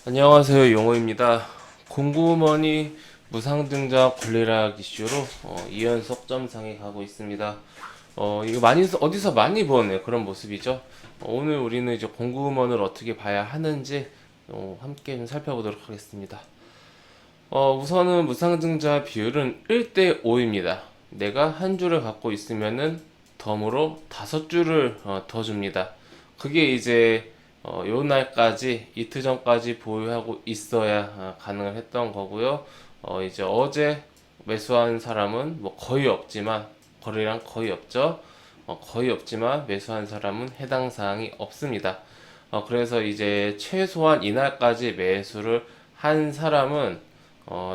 안녕하세요, 용호입니다. 공구머니 무상증자 권리락 이슈로 2연속 점상에 가고 있습니다. 이거 어디서 많이 보는 그런 모습이죠. 오늘 우리는 이제 공구먼을 어떻게 봐야 하는지 함께 좀 살펴보도록 하겠습니다. 우선은 무상증자 비율은 1대 5입니다. 내가 한 주를 갖고 있으면은 덤으로 5주를 더 줍니다. 그게 이제 요 날까지 이틀 전까지 보유하고 있어야 가능을 했던 거고요. 이제 어제 매수한 사람은 뭐 거의 없지만 거래량 거의 없죠. 거의 없지만 매수한 사람은 해당 사항이 없습니다. 그래서 이제 최소한 이날까지 매수를 한 사람은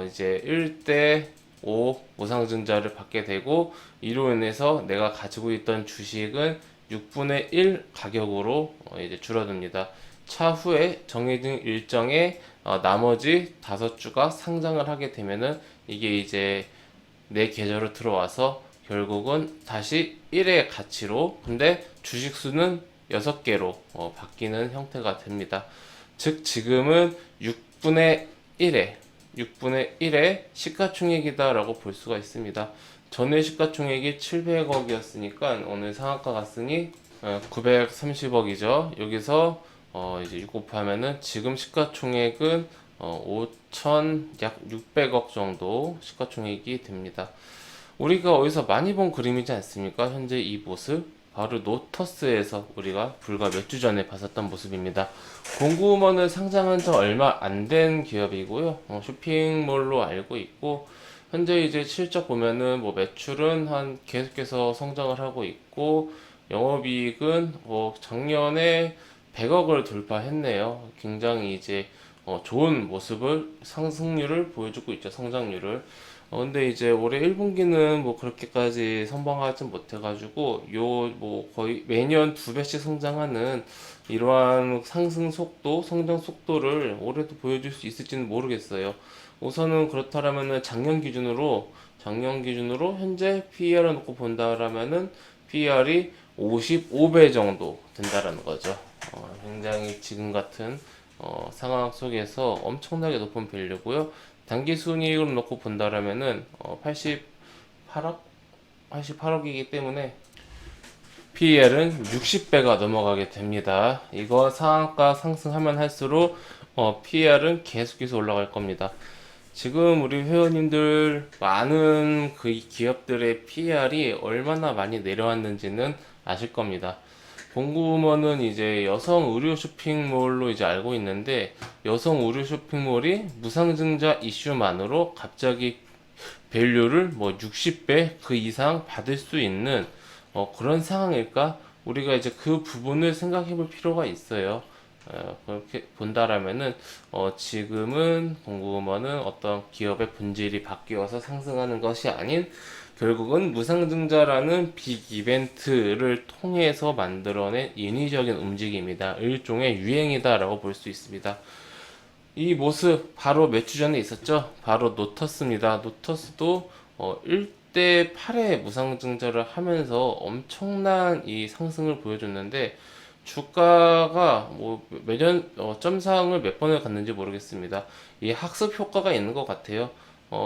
이제 1대 5 무상증자를 받게 되고, 이로 인해서 내가 가지고 있던 주식은 6분의 1 가격으로 이제 줄어듭니다. 차후에 정해진 일정에 나머지 5주가 상장을 하게 되면은 이게 이제 내 계좌로 들어와서 결국은 다시 1의 가치로, 근데 주식수는 6개로 바뀌는 형태가 됩니다. 즉 지금은 6분의 1의 시가총액이다라고 볼 수가 있습니다. 전에 시가총액이 700억이었으니까 오늘 상한가 갔으니 930억이죠. 여기서 이제 6 곱하면은 지금 시가총액은 5천 약 600억 정도 시가총액이 됩니다. 우리가 어디서 많이 본 그림이지 않습니까? 현재 이 모습 바로 노터스에서 우리가 불과 몇 주 전에 봤었던 모습입니다. 공구먼을 상장한 지 얼마 안 된 기업이고요. 쇼핑몰로 알고 있고, 현재 이제 실적 보면은 뭐 매출은 한 계속해서 성장을 하고 있고, 영업이익은 작년에 100억을 돌파했네요. 굉장히 이제 좋은 모습을, 상승률을 보여주고 있죠. 성장률을. 근데 이제 올해 1분기는 뭐 그렇게까지 선방하지 못해가지고 요 뭐 거의 매년 2배씩 성장하는 이러한 상승 속도, 성장 속도를 올해도 보여줄 수 있을지는 모르겠어요. 우선은 그렇다라면은 작년 기준으로 현재 PER을 놓고 본다라면은 PER이 55배 정도 된다라는 거죠. 굉장히 지금 같은 상황 속에서 엄청나게 높은 밸류고요. 단기 순이익으로 놓고 본다라면은 88억 88억이기 때문에 PER은 60배가 넘어가게 됩니다. 이거 상한가 상승하면 할수록 PER은 계속해서 올라갈 겁니다. 지금 우리 회원님들 많은 그 기업들의 PER이 얼마나 많이 내려왔는지는 아실 겁니다. 본구먼은 이제 여성 의류 쇼핑몰로 이제 알고 있는데, 여성 의류 쇼핑몰이 무상증자 이슈만으로 갑자기 밸류를 뭐 60배 그 이상 받을 수 있는 그런 상황일까? 우리가 이제 그 부분을 생각해 볼 필요가 있어요. 그렇게 본다라면은 지금은 공구먼은 어떤 기업의 본질이 바뀌어서 상승하는 것이 아닌, 결국은 무상증자라는 빅 이벤트를 통해서 만들어낸 인위적인 움직임이다. 일종의 유행이다라고 볼 수 있습니다. 이 모습 바로 몇 주 전에 있었죠. 바로 노터스입니다. 노터스도 1대 8의 무상증자를 하면서 엄청난 이 상승을 보여줬는데, 주가가 뭐 매년 점상을 몇 번을 갔는지 모르겠습니다. 이 학습 효과가 있는 것 같아요.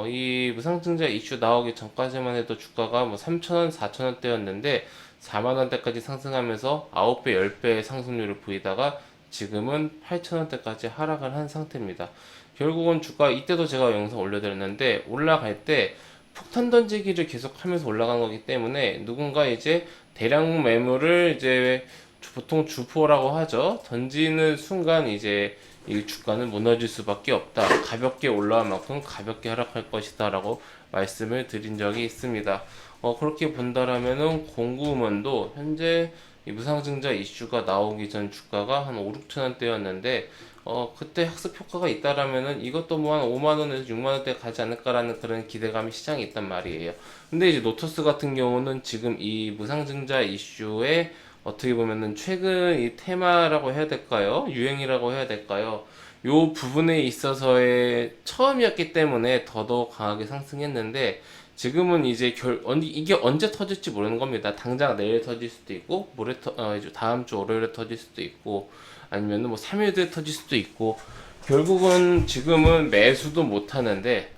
이 무상증자 이슈 나오기 전까지만 해도 주가가 뭐 3,000원, 4,000원대였는데 4만원대까지 상승하면서 9배, 10배의 상승률을 보이다가 지금은 8,000원대까지 하락을 한 상태입니다. 결국은 주가, 이때도 제가 영상 올려드렸는데 올라갈 때 폭탄 던지기를 계속 하면서 올라간 거기 때문에, 누군가 이제 대량 매물을 이제 보통 주포라고 하죠. 던지는 순간 이제 이 주가는 무너질 수밖에 없다. 가볍게 올라온 만큼 가볍게 하락할 것이다 라고 말씀을 드린 적이 있습니다. 그렇게 본다라면은 공구먼도 현재 이 무상증자 이슈가 나오기 전 주가가 한 5, 6천 원대였는데 그때 학습 효과가 있다라면은 이것도 뭐 한 5만 원에서 6만 원대 가지 않을까라는 그런 기대감이 시장에 있단 말이에요. 근데 이제 노터스 같은 경우는 지금 이 무상증자 이슈에 어떻게 보면은 최근 이 테마라고 해야 될까요? 유행이라고 해야 될까요? 요 부분에 있어서의 처음이었기 때문에 더더욱 강하게 상승했는데, 지금은 이제 이게 언제 터질지 모르는 겁니다. 당장 내일 터질 수도 있고, 이제 다음 주 월요일에 터질 수도 있고, 아니면은 뭐 3일 뒤에 터질 수도 있고, 결국은 지금은 매수도 못 하는데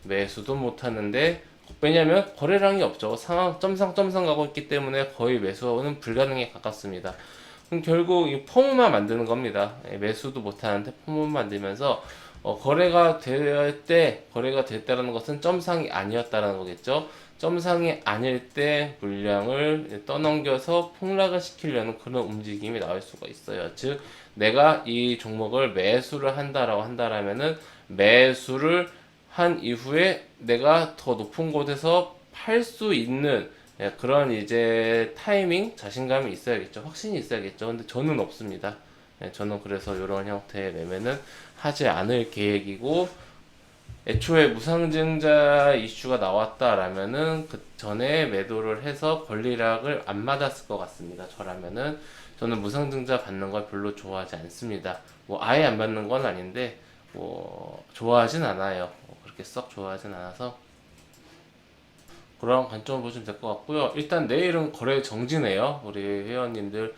왜냐면 거래량이 없죠. 상황 점상 가고 있기 때문에 거의 매수는 불가능에 가깝습니다. 그럼 결국 이 폼만 만드는 겁니다. 매수도 못 하는데 폼만 만들면서 거래가 됐다는 것은 점상이 아니었다는 거겠죠. 점상이 아닐 때 물량을 떠넘겨서 폭락을 시키려는 그런 움직임이 나올 수가 있어요. 즉 내가 이 종목을 매수를 한다라고 한다라면은 매수를 한 이후에 내가 더 높은 곳에서 팔 수 있는 그런 이제 타이밍, 자신감이 있어야겠죠. 확신이 있어야겠죠. 근데 저는 없습니다. 저는 그래서 이런 형태의 매매는 하지 않을 계획이고, 애초에 무상증자 이슈가 나왔다라면은 그 전에 매도를 해서 권리락을 안 맞았을 것 같습니다. 저는 무상증자 받는 걸 별로 좋아하지 않습니다. 뭐 아예 안 받는 건 아닌데 뭐 좋아하진 않아요. 그렇게 썩 좋아하진 않아서 그런 관점을 보시면 될 것 같고요. 일단 내일은 거래 정지네요. 우리 회원님들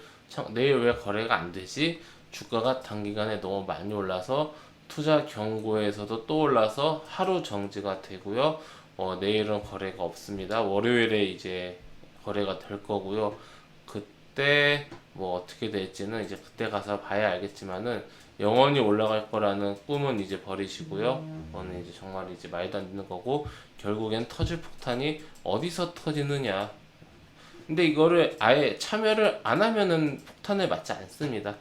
내일 왜 거래가 안 되지? 주가가 단기간에 너무 많이 올라서 투자 경고에서도 또 올라서 하루 정지가 되고요. 내일은 거래가 없습니다. 월요일에 이제 거래가 될 거고요. 그때 뭐 어떻게 될지는 이제 그때 가서 봐야 알겠지만은 영원히 올라갈 거라는 꿈은 이제 버리시고요. 그거는 이제 정말 이제 말도 안 되는 거고 결국엔 터질 폭탄이 어디서 터지느냐. 근데 이거를 아예 참여를 안 하면은 폭탄에 맞지 않습니다.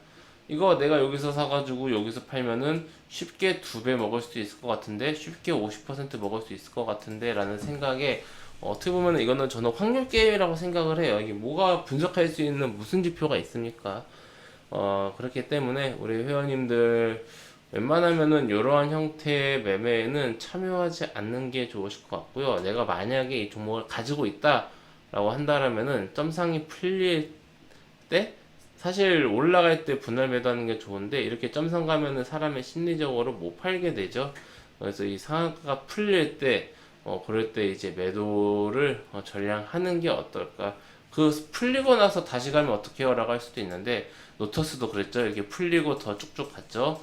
이거 내가 여기서 사가지고 여기서 팔면은 쉽게 2배 먹을 수 있을 것 같은데 쉽게 50% 먹을 수 있을 것 같은데 라는 생각에 어떻게 보면 이거는 저는 확률 게임이라고 생각을 해요. 이게 뭐가 분석할 수 있는 무슨 지표가 있습니까? 그렇기 때문에 우리 회원님들 웬만하면은 이러한 형태의 매매에는 참여하지 않는 게 좋으실 것 같고요. 내가 만약에 이 종목을 가지고 있다라고 한다라면은 점상이 풀릴 때 사실 올라갈 때 분할 매도하는 게 좋은데 이렇게 점상 가면은 사람의 심리적으로 못 팔게 되죠. 그래서 이 상한가가 풀릴 때 그럴 때 이제 매도를 전량하는 게 어떨까? 그 풀리고 나서 다시 가면 어떻게 해요라고 할 수도 있는데 노터스도 그랬죠. 이게 풀리고 더 쭉쭉 갔죠.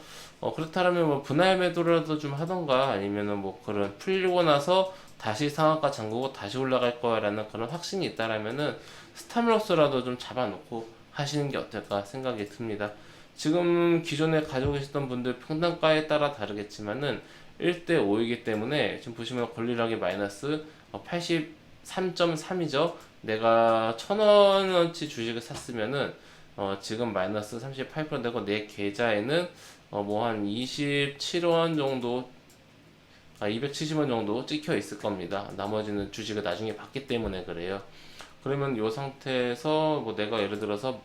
그렇다면 뭐 분할 매도라도 좀 하던가 아니면은 뭐 그런 풀리고 나서 다시 상한가 잠그고 다시 올라갈 거라는 그런 확신이 있다라면은 스탑로스라도 좀 잡아놓고 하시는 게 어떨까 생각이 듭니다. 지금 기존에 가지고 계셨던 분들 평단가에 따라 다르겠지만은 1대5이기 때문에 지금 보시면 권리락이 마이너스 83.3이죠. 내가 1,000원어치 주식을 샀으면은 지금 마이너스 38% 되고 내 계좌에는 뭐 한 27원 정도 270원 정도 찍혀 있을 겁니다. 나머지는 주식을 나중에 받기 때문에 그래요. 그러면 이 상태에서 뭐 내가 예를 들어서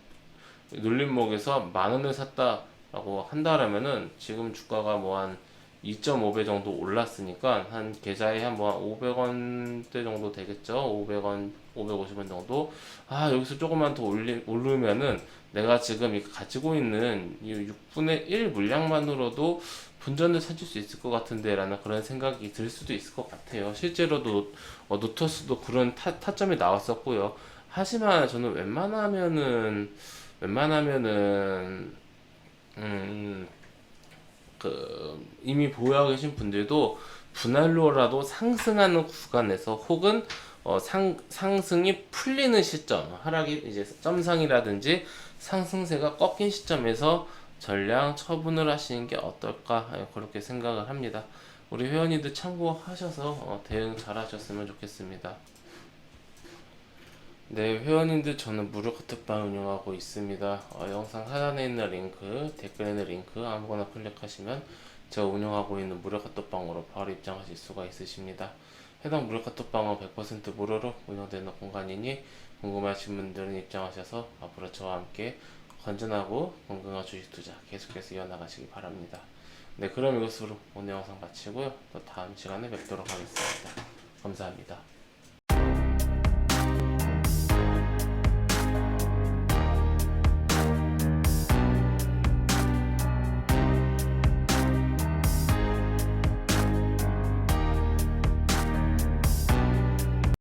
눌림목에서 10,000원을 샀다라고 한다라면은 지금 주가가 뭐 한 2.5배 정도 올랐으니까 한 계좌에 한 뭐 500원대 정도 되겠죠. 500원, 550원 정도. 여기서 조금만 더 오르면은 내가 지금 가지고 있는 이 6분의 1 물량만으로도 분전을 찾을 수 있을 것 같은데 라는 그런 생각이 들 수도 있을 것 같아요. 실제로도 노터스도 그런 타점이 나왔었고요. 하지만 저는 웬만하면은 이미 보유하고 계신 분들도 분할로라도 상승하는 구간에서 혹은 상승이 풀리는 시점, 하락이 이제 점상이라든지 상승세가 꺾인 시점에서 전량 처분을 하시는 게 어떨까 그렇게 생각을 합니다. 우리 회원님들 참고하셔서 대응 잘 하셨으면 좋겠습니다. 네, 회원님들 저는 무료 카톡방 운영하고 있습니다. 영상 하단에 있는 링크, 댓글에 있는 링크 아무거나 클릭하시면 제가 운영하고 있는 무료 카톡방으로 바로 입장하실 수가 있으십니다. 해당 무료 카톡방은 100% 무료로 운영되는 공간이니 궁금하신 분들은 입장하셔서 앞으로 저와 함께 건전하고 건강한 주식 투자 계속해서 이어나가시기 바랍니다. 네, 그럼 이것으로 오늘 영상 마치고요. 또 다음 시간에 뵙도록 하겠습니다. 감사합니다.